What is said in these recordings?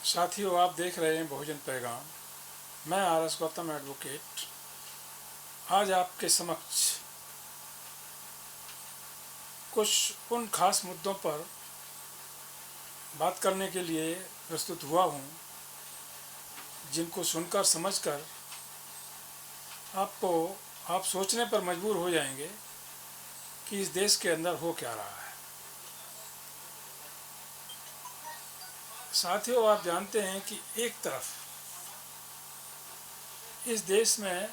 साथियों, आप देख रहे हैं बहुजन पैगाम। मैं आर.एस. गौतम एडवोकेट आज आपके समक्ष कुछ उन खास मुद्दों पर बात करने के लिए प्रस्तुत हुआ हूँ जिनको सुनकर समझकर आप सोचने पर मजबूर हो जाएंगे कि इस देश के अंदर हो क्या रहा है। साथियों, आप जानते हैं कि एक तरफ इस देश में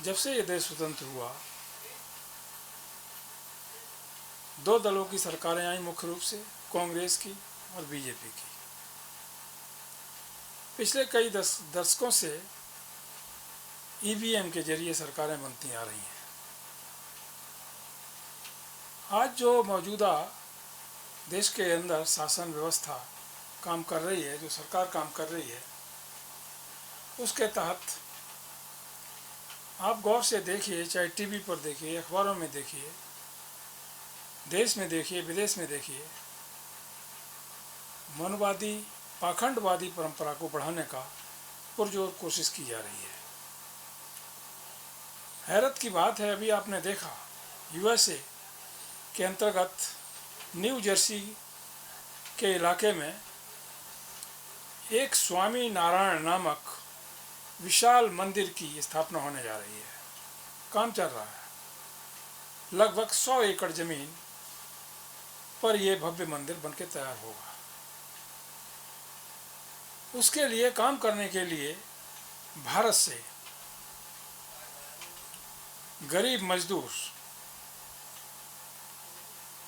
जब से ये देश स्वतंत्र हुआ, दो दलों की सरकारें आई, मुख्य रूप से कांग्रेस की और बीजेपी की। पिछले कई दशकों से ईवीएम के जरिए सरकारें बनती आ रही हैं। आज जो मौजूदा देश के अंदर शासन व्यवस्था काम कर रही है, जो सरकार काम कर रही है, उसके तहत आप गौर से देखिए, चाहे टीवी पर देखिए, अखबारों में देखिए, देश में देखिए, विदेश में देखिए, मनवादी पाखंडवादी परंपरा को बढ़ाने का पुरजोर कोशिश की जा रही है। हैरत की बात है, अभी आपने देखा यूएसए के अंतर्गत न्यू जर्सी के इलाके में एक स्वामी नारायण नामक विशाल मंदिर की स्थापना होने जा रही है। काम चल रहा है। लगभग 100 एकड़ जमीन पर यह भव्य मंदिर बनके तैयार होगा। उसके लिए काम करने के लिए भारत से गरीब मजदूर,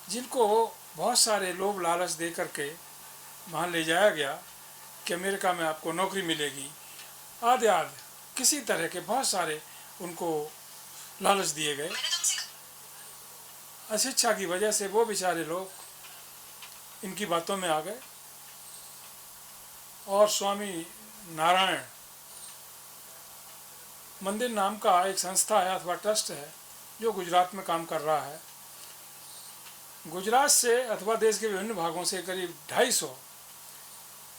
जिनको बहुत सारे लोभ लालच दे करके वहाँ ले जाया गया कि अमेरिका में आपको नौकरी मिलेगी, आदि किसी तरह के बहुत सारे उनको लालच दिए गए। अशिक्षा की वजह से वो बेचारे लोग इनकी बातों में आ गए और स्वामी नारायण मंदिर नाम का एक संस्था है अथवा ट्रस्ट है जो गुजरात में काम कर रहा है। गुजरात से अथवा देश के विभिन्न भागों से करीब 250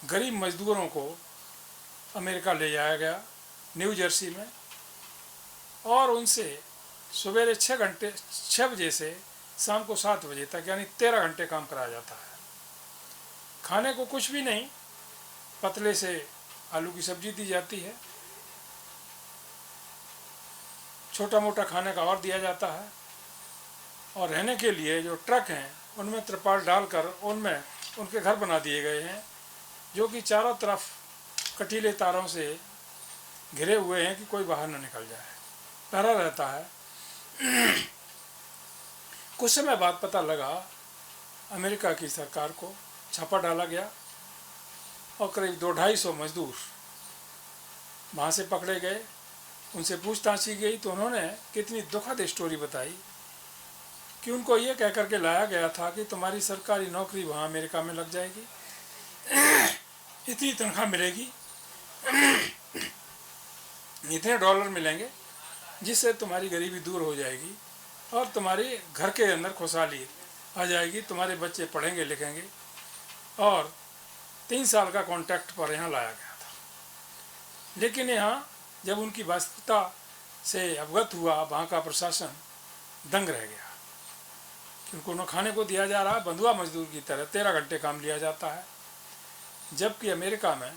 गरीब मजदूरों को अमेरिका ले जाया गया, न्यू जर्सी में, और उनसे सवेरे 6 बजे से शाम को 7 बजे तक, यानी 13 घंटे काम कराया जाता है। खाने को कुछ भी नहीं, पतले से आलू की सब्जी दी जाती है, छोटा मोटा खाने का और दिया जाता है, और रहने के लिए जो ट्रक हैं उनमें त्रिपाल डालकर उनमें उनके घर बना दिए गए हैं, जो कि चारों तरफ कटीले तारों से घिरे हुए हैं कि कोई बाहर न निकल जाए, पहरा रहता है। कुछ समय बाद पता लगा, अमेरिका की सरकार को छापा डाला गया और करीब 200-250 मजदूर वहाँ से पकड़े गए। उनसे पूछताछ की गई तो उन्होंने कितनी दुखद स्टोरी बताई कि उनको ये कह करके लाया गया था कि तुम्हारी सरकारी नौकरी वहाँ अमेरिका में लग जाएगी, इतनी तनख्वाह मिलेगी, इतने डॉलर मिलेंगे, जिससे तुम्हारी गरीबी दूर हो जाएगी और तुम्हारी घर के अंदर खुशहाली आ जाएगी, तुम्हारे बच्चे पढ़ेंगे लिखेंगे। और 3 साल का कॉन्ट्रैक्ट पर यहाँ लाया गया था। लेकिन यहाँ जब उनकी वास्तविकता से अवगत हुआ, वहाँ का प्रशासन दंग रह गया कि उनको न खाने को दिया जा रहा, बंधुआ मजदूर की तरह 13 घंटे काम लिया जाता है। जबकि अमेरिका में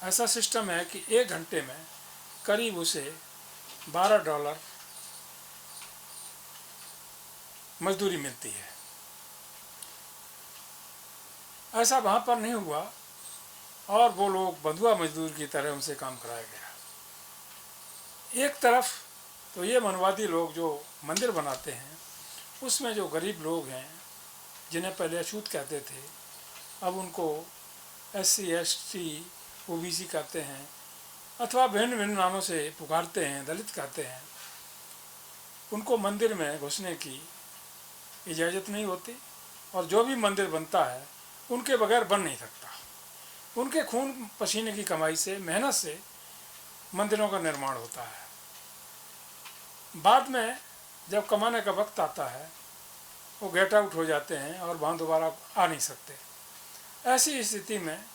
ऐसा सिस्टम है कि 1 घंटे में करीब उसे $12 मजदूरी मिलती है। ऐसा वहाँ पर नहीं हुआ और वो लोग बंधुआ मजदूर की तरह उनसे काम कराया गया। एक तरफ तो ये मनवादी लोग जो मंदिर बनाते हैं, उसमें जो गरीब लोग हैं, जिन्हें पहले अछूत कहते थे, अब उनको SC ST OBC कहते हैं अथवा भिन्न भिन्न नामों से पुकारते हैं, दलित कहते हैं, उनको मंदिर में घुसने की इजाज़त नहीं होती और जो भी मंदिर बनता है उनके बगैर बन नहीं सकता। उनके खून पसीने की कमाई से, मेहनत से मंदिरों का निर्माण होता है। बाद में जब कमाने का वक्त आता है, वो गेट आउट हो जाते हैं और वहाँ दोबारा आ नहीं सकते। ऐसी स्थिति में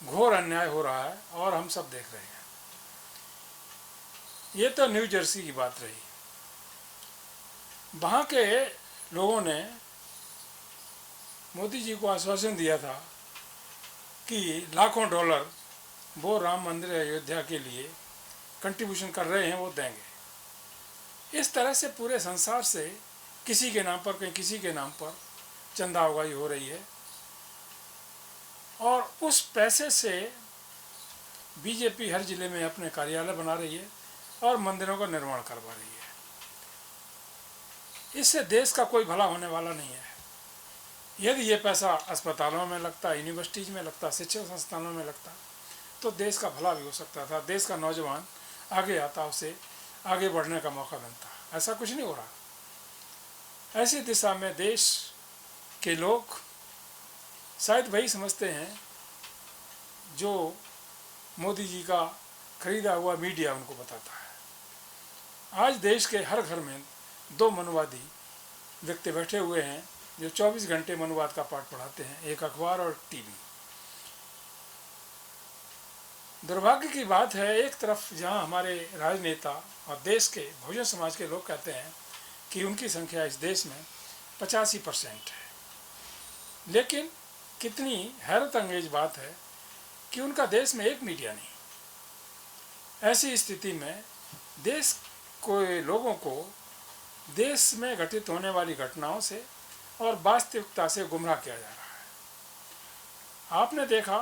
घोर अन्याय हो रहा है और हम सब देख रहे हैं। ये तो न्यू जर्सी की बात रही। वहाँ के लोगों ने मोदी जी को आश्वासन दिया था कि लाखों डॉलर वो राम मंदिर अयोध्या के लिए कंट्रीब्यूशन कर रहे हैं, वो देंगे। इस तरह से पूरे संसार से किसी के नाम पर कहीं किसी के नाम पर चंदा उगाही हो रही है और उस पैसे से बीजेपी हर जिले में अपने कार्यालय बना रही है और मंदिरों का निर्माण करवा रही है। इससे देश का कोई भला होने वाला नहीं है। यदि ये पैसा अस्पतालों में लगता, यूनिवर्सिटीज़ में लगता, शिक्षण संस्थानों में लगता, तो देश का भला भी हो सकता था, देश का नौजवान आगे आता, उसे आगे बढ़ने का मौका मिलता। ऐसा कुछ नहीं हो रहा। ऐसी दिशा में देश के लोग शायद वही समझते हैं जो मोदी जी का खरीदा हुआ मीडिया उनको बताता है। आज देश के हर घर में 2 मनुवादी व्यक्ति बैठे हुए हैं जो 24 घंटे मनुवाद का पाठ पढ़ाते हैं, एक अखबार और टीवी। दुर्भाग्य की बात है, एक तरफ जहां हमारे राजनेता और देश के बहुजन समाज के लोग कहते हैं कि उनकी संख्या इस देश में 85% है, लेकिन कितनी हैरत अंगेज बात है कि उनका देश में एक मीडिया नहीं। ऐसी स्थिति में देश के लोगों को देश में घटित होने वाली घटनाओं से और वास्तविकता से गुमराह किया जा रहा है। आपने देखा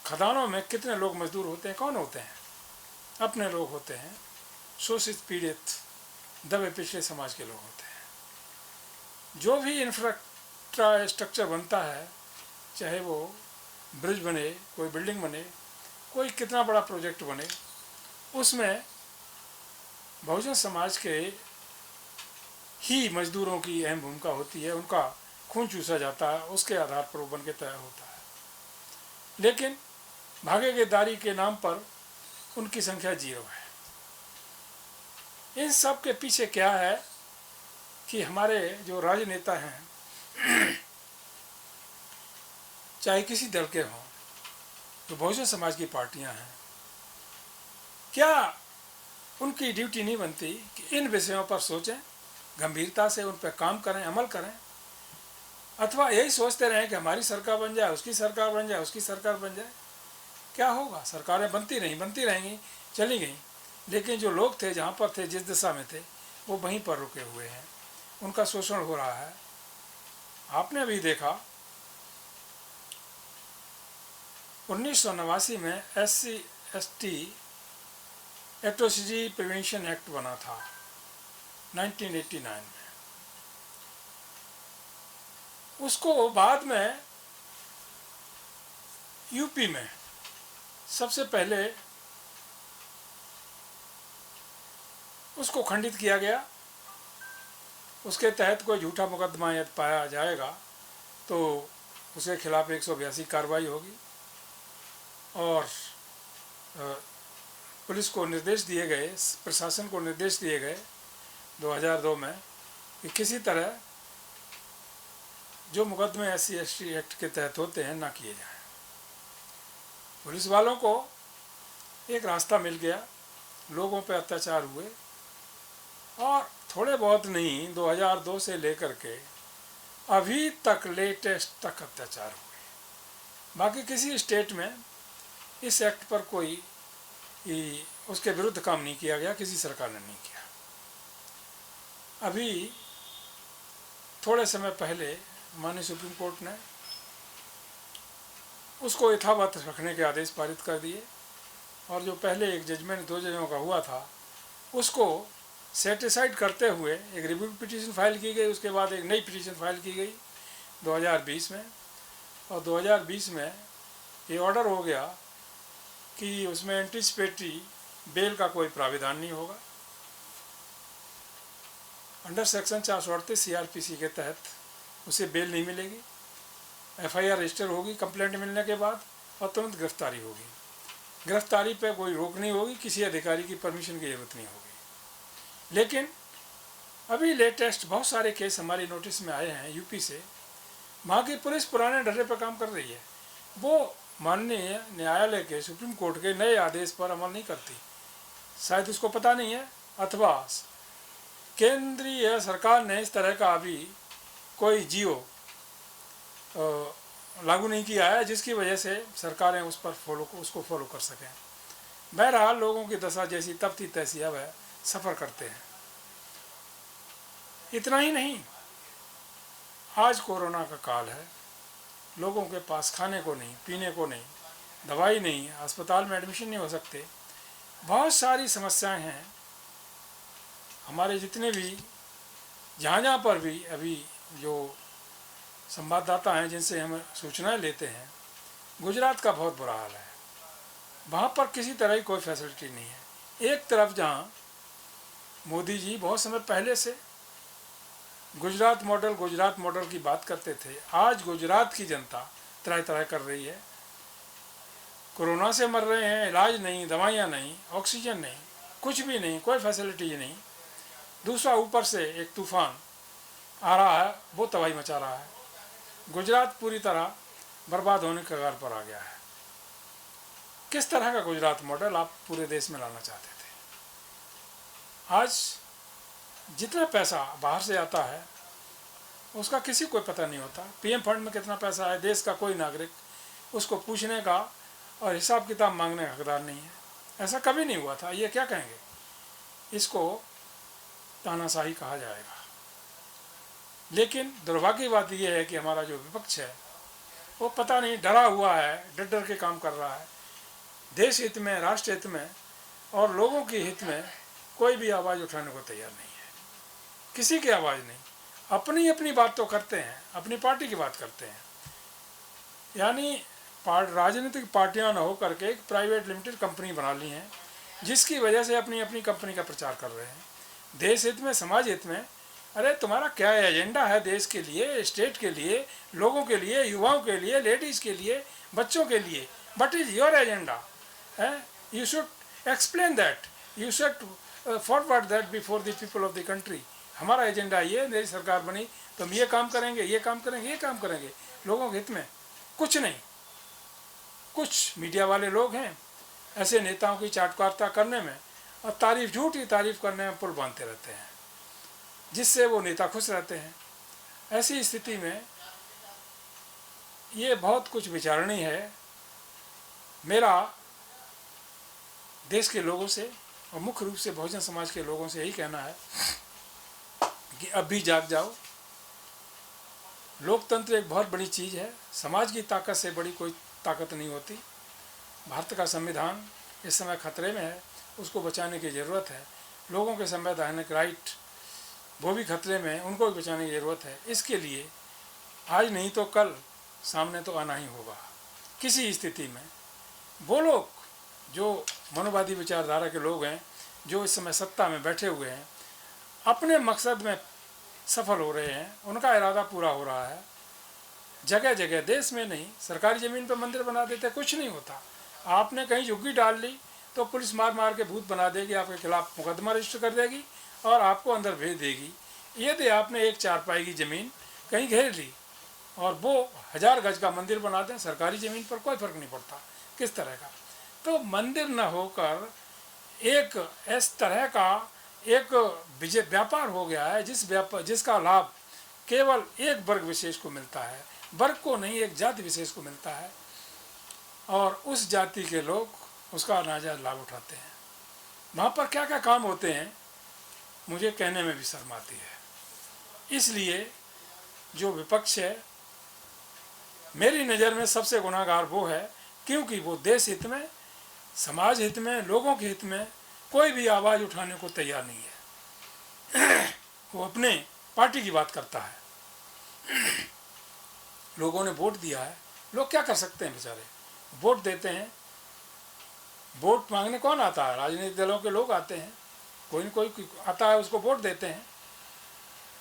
खदानों में कितने लोग मजदूर होते हैं, कौन होते हैं? अपने लोग होते हैं, शोषित पीड़ित दबे पिछड़े समाज के लोग होते हैं। जो भी इंफ्रास्ट्रक्चर बनता है, चाहे वो ब्रिज बने, कोई बिल्डिंग बने, कोई कितना बड़ा प्रोजेक्ट बने, उसमें बहुजन समाज के ही मजदूरों की अहम भूमिका होती है। उनका खून चूसा जाता है, उसके आधार पर वो बन के तैयार होता है। लेकिन भागीदारी के नाम पर उनकी संख्या 0 है। इन सब के पीछे क्या है कि हमारे जो राजनेता हैं चाहे किसी दल के हों, जो बहुजन समाज की पार्टियां हैं, क्या उनकी ड्यूटी नहीं बनती कि इन विषयों पर सोचें, गंभीरता से उन पर काम करें, अमल करें? अथवा यही सोचते रहें कि हमारी सरकार बन जाए, उसकी सरकार बन जाए, उसकी सरकार बन जाए? क्या होगा? सरकारें बनती रहेंगी, चली गई, लेकिन जो लोग थे, जहाँ पर थे, जिस दिशा में थे, वो वहीं पर रुके हुए हैं। उनका शोषण हो रहा है। आपने भी देखा 1989 में SC/ST एट्रोसिटी प्रिवेंशन एक्ट बना था 1989 में। उसको बाद में यूपी में सबसे पहले उसको खंडित किया गया। उसके तहत कोई झूठा मुकदमा यदि पाया जाएगा तो उसके खिलाफ 182 कार्रवाई होगी और पुलिस को निर्देश दिए गए, प्रशासन को निर्देश दिए गए 2002 में कि किसी तरह जो मुकदमे SC/ST एक्ट के तहत होते हैं ना किए जाएं। पुलिस वालों को एक रास्ता मिल गया, लोगों पर अत्याचार हुए और थोड़े बहुत नहीं, 2002 से लेकर के अभी तक लेटेस्ट तक अत्याचार हुए। बाकी किसी स्टेट में इस एक्ट पर कोई उसके विरुद्ध काम नहीं किया गया, किसी सरकार ने नहीं किया। अभी थोड़े समय पहले माननीय सुप्रीम कोर्ट ने उसको यथावत रखने के आदेश पारित कर दिए और जो पहले एक जजमेंट 2 जजों का हुआ था उसको सेटिसाइड करते हुए एक रिव्यू पिटीशन फाइल की गई। उसके बाद एक नई पिटीशन फाइल की गई 2020 में, और 2020 में ये ऑर्डर हो गया कि उसमें एंटीसिपेटरी बेल का कोई प्राविधान नहीं होगा। अंडर सेक्शन 438 CRPC के तहत उसे बेल नहीं मिलेगी। FIR रजिस्टर होगी कंप्लेंट मिलने के बाद और तुरंत गिरफ्तारी होगी। गिरफ्तारी पे कोई रोक नहीं होगी, किसी अधिकारी की परमिशन की जरूरत नहीं होगी। लेकिन अभी लेटेस्ट बहुत सारे केस हमारी नोटिस में आए हैं यूपी से। वहाँ की पुलिस पुराने ढर्रे पर काम कर रही है। वो माननीय न्यायालय के, सुप्रीम कोर्ट के नए आदेश पर अमल नहीं करती। शायद उसको पता नहीं है, अथवा केंद्रीय सरकार ने इस तरह का अभी कोई जियो लागू नहीं किया है जिसकी वजह से सरकारें उसको फॉलो कर सकें। बहरहाल लोगों की दशा जैसी तब थी तैसी अब है, सफ़र करते हैं। इतना ही नहीं, आज कोरोना का काल है, लोगों के पास खाने को नहीं, पीने को नहीं, दवाई नहीं, अस्पताल में एडमिशन नहीं हो सकते, बहुत सारी समस्याएं हैं। हमारे जितने भी जहाँ पर भी अभी जो संवाददाता हैं जिनसे हम सूचनाएं लेते हैं, गुजरात का बहुत बुरा हाल है। वहाँ पर किसी तरह की कोई फैसिलिटी नहीं है। एक तरफ जहाँ मोदी जी बहुत समय पहले से गुजरात मॉडल की बात करते थे, आज गुजरात की जनता तरह तरह कर रही है। कोरोना से मर रहे हैं, इलाज नहीं, दवाइयाँ नहीं, ऑक्सीजन नहीं, कुछ भी नहीं, कोई फैसिलिटी नहीं। दूसरा ऊपर से एक तूफान आ रहा है, वो तबाही मचा रहा है। गुजरात पूरी तरह बर्बाद होने के कगार पर आ गया है। किस तरह का गुजरात मॉडल आप पूरे देश में लाना चाहते थे? आज जितना पैसा बाहर से आता है उसका किसी को पता नहीं होता। पीएम फंड में कितना पैसा है, देश का कोई नागरिक उसको पूछने का और हिसाब किताब मांगने का हकदार नहीं है। ऐसा कभी नहीं हुआ था। ये क्या कहेंगे? इसको तानाशाही कहा जाएगा। लेकिन दुर्भाग्य की बात यह है कि हमारा जो विपक्ष है वो पता नहीं डरा हुआ है, डर डर के काम कर रहा है। देश हित में, राष्ट्र हित में और लोगों के हित में कोई भी आवाज़ उठाने को तैयार नहीं है। किसी की आवाज़ नहीं। अपनी अपनी बात तो करते हैं, अपनी पार्टी की बात करते हैं। यानी राजनीतिक पार्टियां न हो करके एक प्राइवेट लिमिटेड कंपनी बना ली हैं, जिसकी वजह से अपनी अपनी कंपनी का प्रचार कर रहे हैं। देश हित में, समाज हित में, अरे तुम्हारा क्या एजेंडा है देश के लिए, स्टेट के लिए, लोगों के लिए, युवाओं के लिए, लेडीज़ के लिए, बच्चों के लिए? What is your agenda? You should explain that, you should forward that before the people of the country. हमारा एजेंडा ये, मेरी सरकार बनी तो हम ये काम करेंगे, ये काम करेंगे, ये काम करेंगे, लोगों के हित में। कुछ नहीं। कुछ मीडिया वाले लोग हैं ऐसे नेताओं की चाटुकारिता करने में और झूठी तारीफ करने में पुल बांधते रहते हैं, जिससे वो नेता खुश रहते हैं। ऐसी स्थिति में ये बहुत कुछ विचारणीय है। मेरा देश के लोगों से और मुख्य रूप से बहुजन समाज के लोगों से यही कहना है कि अब भी जाग जाओ। लोकतंत्र एक बहुत बड़ी चीज़ है। समाज की ताकत से बड़ी कोई ताकत नहीं होती। भारत का संविधान इस समय खतरे में है, उसको बचाने की ज़रूरत है। लोगों के संवैधानिक राइट वो भी खतरे में है, उनको भी बचाने की ज़रूरत है। इसके लिए आज नहीं तो कल सामने तो आना ही होगा। किसी स्थिति में वो लोग जो मनोवादी विचारधारा के लोग हैं, जो इस समय सत्ता में बैठे हुए हैं, अपने मकसद में सफल हो रहे हैं, उनका इरादा पूरा हो रहा है। जगह जगह, देश में नहीं, सरकारी ज़मीन पर मंदिर बना देते, कुछ नहीं होता। आपने कहीं झुग्गी डाल ली तो पुलिस मार मार के भूत बना देगी, आपके खिलाफ मुकदमा रजिस्टर कर देगी और आपको अंदर भेज देगी। यदि आपने एक चारपाई की ज़मीन कहीं घेर ली और वो 1000 गज का मंदिर बना दें सरकारी ज़मीन पर, कोई फ़र्क नहीं पड़ता किस तरह का। तो मंदिर न होकर एक इस तरह का एक व्यापार हो गया है जिसका लाभ केवल एक वर्ग विशेष को मिलता है, वर्ग को नहीं, एक जाति विशेष को मिलता है और उस जाति के लोग उसका नाजायज लाभ उठाते हैं। वहाँ पर क्या क्या काम होते हैं मुझे कहने में भी शर्म आती है। इसलिए जो विपक्ष है, मेरी नज़र में सबसे गुनाहगार वो है, क्योंकि वो देश हित में, समाज हित में, लोगों के हित में कोई भी आवाज़ उठाने को तैयार नहीं है। वो अपने पार्टी की बात करता है। लोगों ने वोट दिया है, लोग क्या कर सकते हैं बेचारे? वोट देते हैं। वोट मांगने कौन आता है? राजनीतिक दलों के लोग आते हैं, कोई न कोई आता है, उसको वोट देते हैं।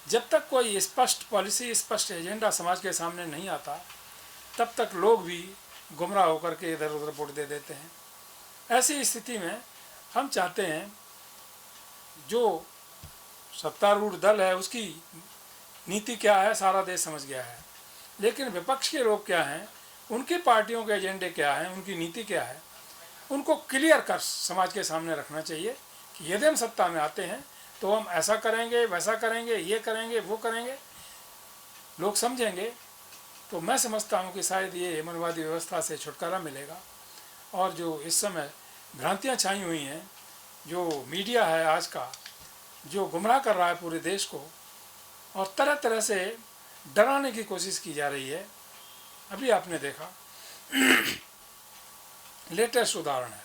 जब तक कोई स्पष्ट पॉलिसी, स्पष्ट एजेंडा समाज के सामने नहीं आता, तब तक लोग भी गुमराह होकर के इधर उधर वोट दे देते हैं। ऐसी स्थिति में हम चाहते हैं जो सत्तारूढ़ दल है उसकी नीति क्या है सारा देश समझ गया है, लेकिन विपक्ष के लोग क्या हैं उनकी पार्टियों के एजेंडे क्या हैं, उनकी नीति क्या है, उनको क्लियर कर समाज के सामने रखना चाहिए कि यदि हम सत्ता में आते हैं तो हम ऐसा करेंगे, वैसा करेंगे, ये करेंगे, वो करेंगे। लोग समझेंगे तो मैं समझता हूँ कि शायद ये हेमनवादी व्यवस्था से छुटकारा मिलेगा। और जो इस समय भ्रांतियाँ छाई हुई हैं, जो मीडिया है आज का, जो गुमराह कर रहा है पूरे देश को और तरह तरह से डराने की कोशिश की जा रही है। अभी आपने देखा लेटेस्ट उदाहरण है।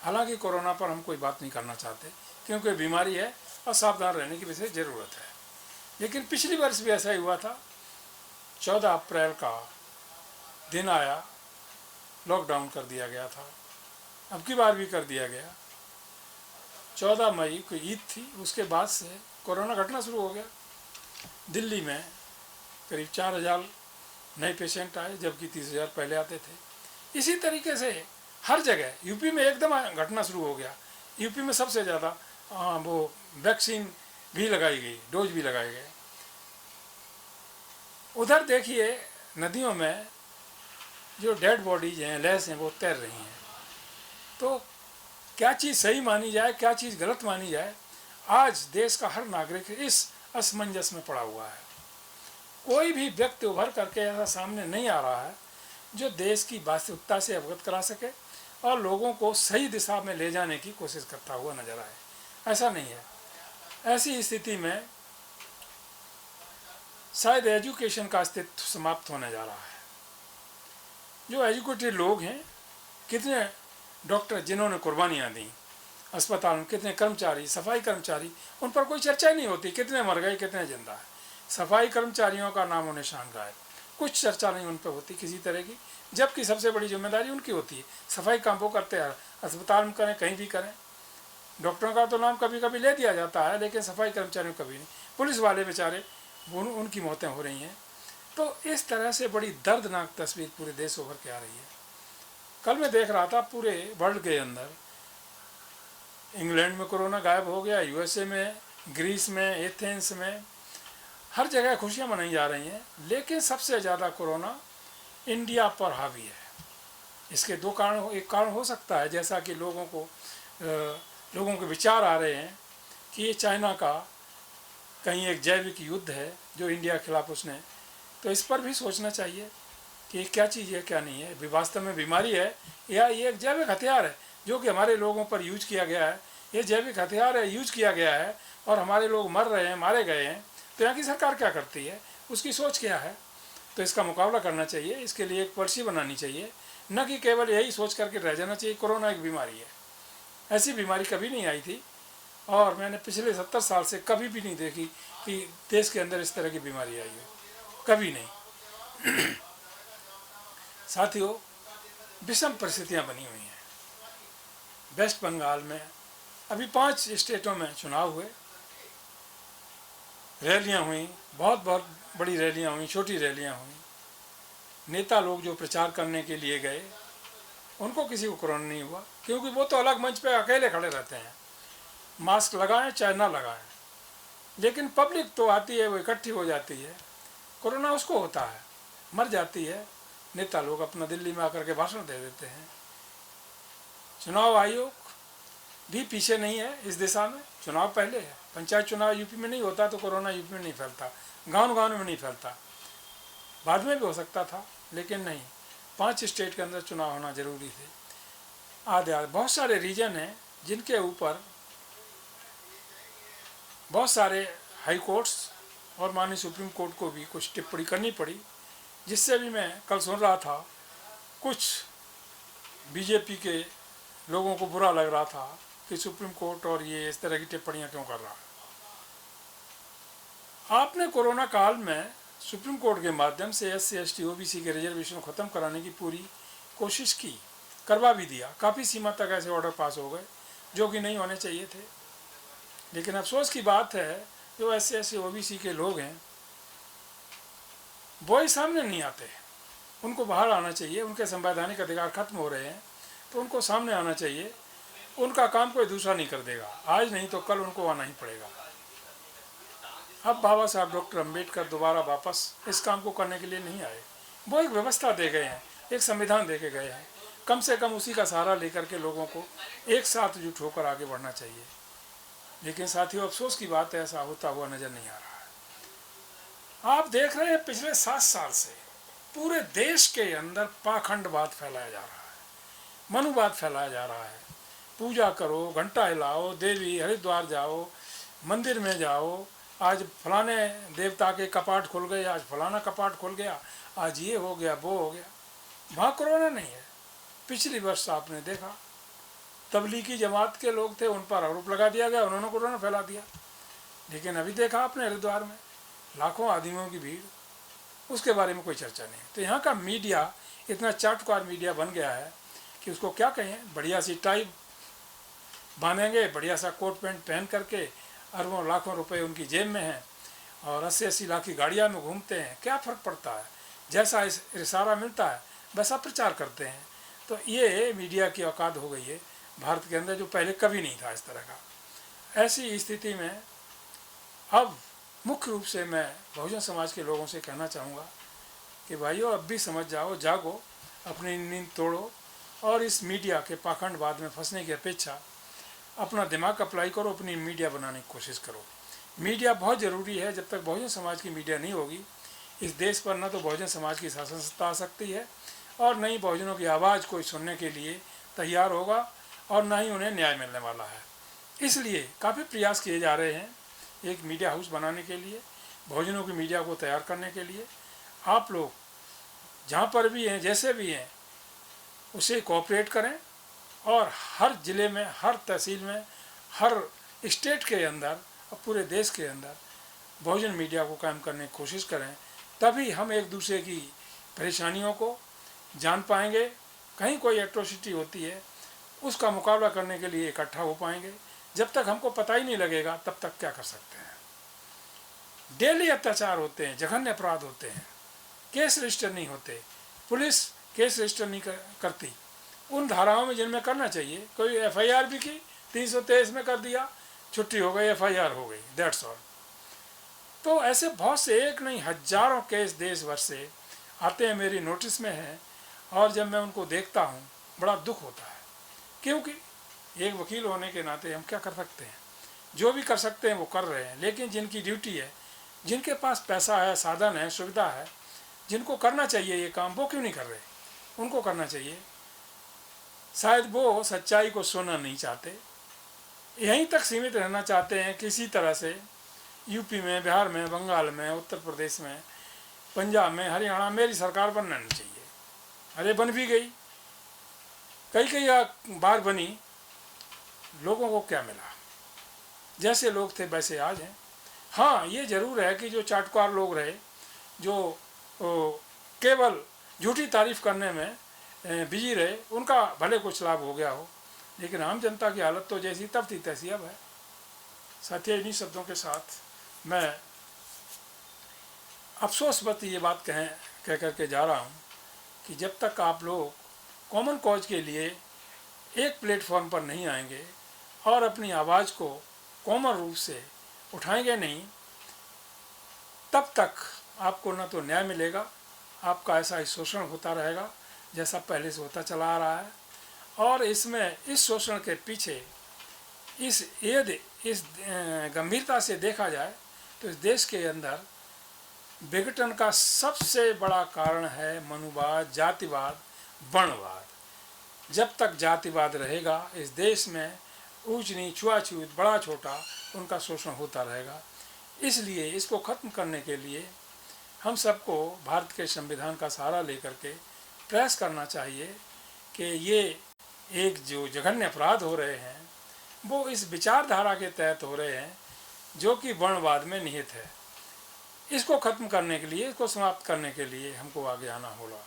हालांकि कोरोना पर हम कोई बात नहीं करना चाहते क्योंकि बीमारी है और सावधान रहने की विशेष ज़रूरत है, लेकिन पिछली वर्ष भी ऐसा ही हुआ था। 14 अप्रैल का दिन आया, लॉकडाउन कर दिया गया था। अब की बार भी कर दिया गया। 14 मई को ईद थी, उसके बाद से कोरोना घटना शुरू हो गया। दिल्ली में करीब 4000 नए पेशेंट आए, जबकि 30,000 पहले आते थे। इसी तरीके से हर जगह, यूपी में एकदम घटना शुरू हो गया। यूपी में सबसे ज़्यादा वो वैक्सीन भी लगाई गई, डोज भी लगाए गए। उधर देखिए नदियों में जो डेड बॉडीज हैं, लैस हैं, वो तैर रही हैं। तो क्या चीज़ सही मानी जाए, क्या चीज़ गलत मानी जाए, आज देश का हर नागरिक इस असमंजस में पड़ा हुआ है। कोई भी व्यक्ति उभर करके ऐसा सामने नहीं आ रहा है जो देश की वास्तविकता से अवगत करा सके और लोगों को सही दिशा में ले जाने की कोशिश करता हुआ नजर आए। ऐसा नहीं है। ऐसी स्थिति में शायद एजुकेशन का अस्तित्व समाप्त होने जा रहा है। जो एजुकेटेड लोग हैं, कितने डॉक्टर जिन्होंने कुर्बानियाँ दी अस्पताल में, कितने कर्मचारी, सफाई कर्मचारी, उन पर कोई चर्चा नहीं होती। कितने मर गए, कितने जिंदा है। सफाई कर्मचारियों का नामो निशान गायब, कुछ चर्चा नहीं उन पर होती किसी तरह की, जबकि सबसे बड़ी जिम्मेदारी उनकी होती है। सफाई काम वो करते हैं, अस्पताल में करें, कहीं भी करें। डॉक्टरों का तो नाम कभी कभी ले दिया जाता है, लेकिन सफाई कर्मचारियों कभी नहीं। पुलिस वाले बेचारे, उनकी मौतें हो रही हैं। तो इस तरह से बड़ी दर्दनाक तस्वीर पूरे देश उभर के आ रही है। कल मैं देख रहा था पूरे वर्ल्ड के अंदर, इंग्लैंड में कोरोना गायब हो गया, यूएसए में, ग्रीस में, एथेंस में, हर जगह खुशियां मनाई जा रही हैं। लेकिन सबसे ज़्यादा कोरोना इंडिया पर हावी है। इसके दो कारण, एक कारण हो सकता है, जैसा कि लोगों के विचार आ रहे हैं कि ये चाइना का कहीं एक जैविक युद्ध है जो इंडिया के खिलाफ उसने, तो इस पर भी सोचना चाहिए कि क्या चीज़ है, क्या नहीं है। वास्तव में बीमारी है या ये एक जैविक हथियार है जो कि हमारे लोगों पर यूज किया गया है। ये जैविक हथियार है, यूज किया गया है और हमारे लोग मर रहे हैं, मारे गए हैं। तो यहाँ की सरकार क्या करती है, उसकी सोच क्या है, तो इसका मुकाबला करना चाहिए। इसके लिए एक पॉलिसी बनानी चाहिए, न कि केवल यही सोच करके रह जाना चाहिए कोरोना एक बीमारी है। ऐसी बीमारी कभी नहीं आई थी और मैंने पिछले 70 साल से कभी भी नहीं देखी कि देश के अंदर इस तरह की बीमारी आई हो, कभी नहीं। साथियों, विषम परिस्थितियाँ बनी हुई हैं। वेस्ट बंगाल में अभी 5 स्टेटों में चुनाव हुए, रैलियाँ हुई, बहुत बड़ी रैलियाँ हुई, छोटी रैलियाँ हुई। नेता लोग जो प्रचार करने के लिए गए, उनको किसी को कोरोना नहीं हुआ, क्योंकि वो तो अलग मंच पे अकेले खड़े रहते हैं, मास्क लगाएं चाहे ना लगाएं। लेकिन पब्लिक तो आती है, वो इकट्ठी हो जाती है, कोरोना उसको होता है, मर जाती है। नेता लोग अपना दिल्ली में आकर के भाषण दे देते हैं। चुनाव आयोग भी पीछे नहीं है इस दिशा में। चुनाव पहले है। पंचायत चुनाव यूपी में नहीं होता तो कोरोना यूपी में नहीं फैलता, गांव में नहीं फैलता। बाद में भी हो सकता था, लेकिन नहीं, 5 स्टेट के अंदर चुनाव होना जरूरी थे। आधे बहुत सारे रीजन हैं जिनके ऊपर बहुत सारे हाई कोर्ट्स और माननीय सुप्रीम कोर्ट को भी कुछ टिप्पणी करनी पड़ी, जिससे भी मैं कल सुन रहा था, कुछ बीजेपी के लोगों को बुरा लग रहा था कि सुप्रीम कोर्ट और ये इस तरह की टिप्पणियां क्यों कर रहा है। आपने कोरोना काल में सुप्रीम कोर्ट के माध्यम से SC ST OBC के रिजर्वेशन ख़त्म कराने की पूरी कोशिश की, करवा भी दिया। काफ़ी सीमा तक ऐसे ऑर्डर पास हो गए जो कि नहीं होने चाहिए थे। लेकिन अफसोस की बात है, जो SC ST OBC के लोग हैं वो ही सामने नहीं आते। उनको बाहर आना चाहिए। उनके संवैधानिक अधिकार खत्म हो रहे हैं तो उनको सामने आना चाहिए। उनका काम कोई दूसरा नहीं कर देगा, आज नहीं तो कल उनको आना ही पड़ेगा। अब बाबा साहब डॉक्टर अम्बेडकर दोबारा वापस इस काम को करने के लिए नहीं आए, वो एक व्यवस्था दे गए हैं। एक संविधान दे के गए हैं। कम से कम उसी का सहारा लेकर के लोगों को एक साथ जुट होकर आगे बढ़ना चाहिए। लेकिन साथियों, अफसोस की बात है, ऐसा होता हुआ नजर नहीं आ रहा है। आप देख रहे हैं पिछले 7 साल से पूरे देश के अंदर पाखंडवाद फैलाया जा रहा है, मनुवाद फैलाया जा रहा है। पूजा करो, घंटा हिलाओ, देवी हरिद्वार जाओ, मंदिर में जाओ, आज फलाने देवता के कपाट खुल गए, आज फलाना कपाट खुल गया, आज ये हो गया, वो हो गया। वहाँ कोरोना नहीं है। पिछली वर्ष आपने देखा, तबलीगी जमात के लोग थे, उन पर आरोप लगा दिया गया, उन्होंने कोरोना फैला दिया। लेकिन अभी देखा आपने हरिद्वार में लाखों आदमियों की भीड़, उसके बारे में कोई चर्चा नहीं। तो यहाँ का मीडिया इतना चाटुकार मीडिया बन गया है कि उसको क्या कहें। बढ़िया सी टाई बांधेंगे, बढ़िया सा कोट पैंट पहन करके, अरबों लाखों रुपए उनकी जेब में हैं और 80-80 लाख की गाड़ियाँ में घूमते हैं। क्या फ़र्क पड़ता है, जैसा इशारा मिलता है वैसा प्रचार करते हैं। तो ये मीडिया की औकात हो गई है भारत के अंदर, जो पहले कभी नहीं था इस तरह का। ऐसी स्थिति में अब मुख्य रूप से मैं बहुजन समाज के लोगों से कहना चाहूँगा कि भाइयों, अब भी समझ जाओ, जागो, अपनी नींद तोड़ो और इस मीडिया के पाखंडवाद में फंसने की अपेक्षा अपना दिमाग अप्लाई करो, अपनी मीडिया बनाने की कोशिश करो। मीडिया बहुत ज़रूरी है। जब तक बहुजन समाज की मीडिया नहीं होगी इस देश पर, न तो बहुजन समाज की शासन सत्ता आ सकती है और न ही बहुजनों की आवाज़ कोई सुनने के लिए तैयार होगा और न ही उन्हें न्याय मिलने वाला है। इसलिए काफ़ी प्रयास किए जा रहे हैं एक मीडिया हाउस बनाने के लिए, बहुजनों की मीडिया को तैयार करने के लिए। आप लोग जहाँ पर भी हैं, जैसे भी हैं, उसे कोऑपरेट करें और हर ज़िले में, हर तहसील में, हर स्टेट के अंदर और पूरे देश के अंदर बहुजन मीडिया को कायम करने की कोशिश करें। तभी हम एक दूसरे की परेशानियों को जान पाएंगे। कहीं कोई एट्रोसिटी होती है उसका मुकाबला करने के लिए इकट्ठा हो पाएंगे। जब तक हमको पता ही नहीं लगेगा तब तक क्या कर सकते हैं। डेली अत्याचार होते हैं, जघन्य अपराध होते हैं, केस रजिस्टर नहीं होते, पुलिस केस रजिस्टर नहीं करती उन धाराओं में जिनमें करना चाहिए। कोई एफआईआर भी की, 323 में कर दिया, छुट्टी हो गई, एफआईआर हो गई, दैट्स ऑल। तो ऐसे बहुत से, एक नहीं हजारों केस देश भर से आते हैं, मेरी नोटिस में हैं। और जब मैं उनको देखता हूँ बड़ा दुख होता है, क्योंकि एक वकील होने के नाते हम क्या कर सकते हैं, जो भी कर सकते हैं वो कर रहे हैं। लेकिन जिनकी ड्यूटी है, जिनके पास पैसा है, साधन है, सुविधा है, जिनको करना चाहिए ये काम, वो क्यों नहीं कर रहे। उनको करना चाहिए। शायद वो सच्चाई को सुनना नहीं चाहते, यहीं तक सीमित रहना चाहते हैं किसी तरह से। यूपी में, बिहार में, बंगाल में, उत्तर प्रदेश में, पंजाब में, हरियाणा, मेरी सरकार बनना नहीं चाहिए। अरे बन भी गई, कई बार बनी, लोगों को क्या मिला? जैसे लोग थे वैसे आज हैं। हाँ, ये ज़रूर है कि जो चाटुकार लोग रहे, जो केवल झूठी तारीफ करने में बिजी रहे, उनका भले कुछ लाभ हो गया हो, लेकिन आम जनता की हालत तो जैसी तब थी तैसी अब है। साथियों, इन्हीं शब्दों के साथ मैं अफसोसवश ये बात कह करके जा रहा हूँ कि जब तक आप लोग कॉमन कॉज के लिए एक प्लेटफॉर्म पर नहीं आएंगे और अपनी आवाज़ को कॉमन रूप से उठाएंगे नहीं, तब तक आपको न तो न्याय मिलेगा, आपका ऐसा ही शोषण होता रहेगा जैसा पहले से होता चला आ रहा है। और इसमें, इस शोषण के पीछे इस गंभीरता से देखा जाए तो इस देश के अंदर विघटन का सबसे बड़ा कारण है मनुवाद, जातिवाद, वर्णवाद। जब तक जातिवाद रहेगा इस देश में, ऊंच नीच, छुआछूत, बड़ा छोटा, उनका शोषण होता रहेगा। इसलिए इसको ख़त्म करने के लिए हम सबको भारत के संविधान का सहारा लेकर के प्रयास करना चाहिए कि ये एक जो जघन्य अपराध हो रहे हैं वो इस विचारधारा के तहत हो रहे हैं जो कि वर्णवाद में निहित है। इसको ख़त्म करने के लिए, इसको समाप्त करने के लिए हमको आगे आना होगा।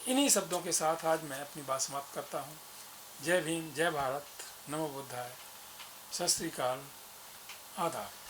इन्हीं शब्दों के साथ आज मैं अपनी बात समाप्त करता हूँ। जय भीम, जय भारत, नमो बुद्धाय, सत श्री अकाल, आदाब।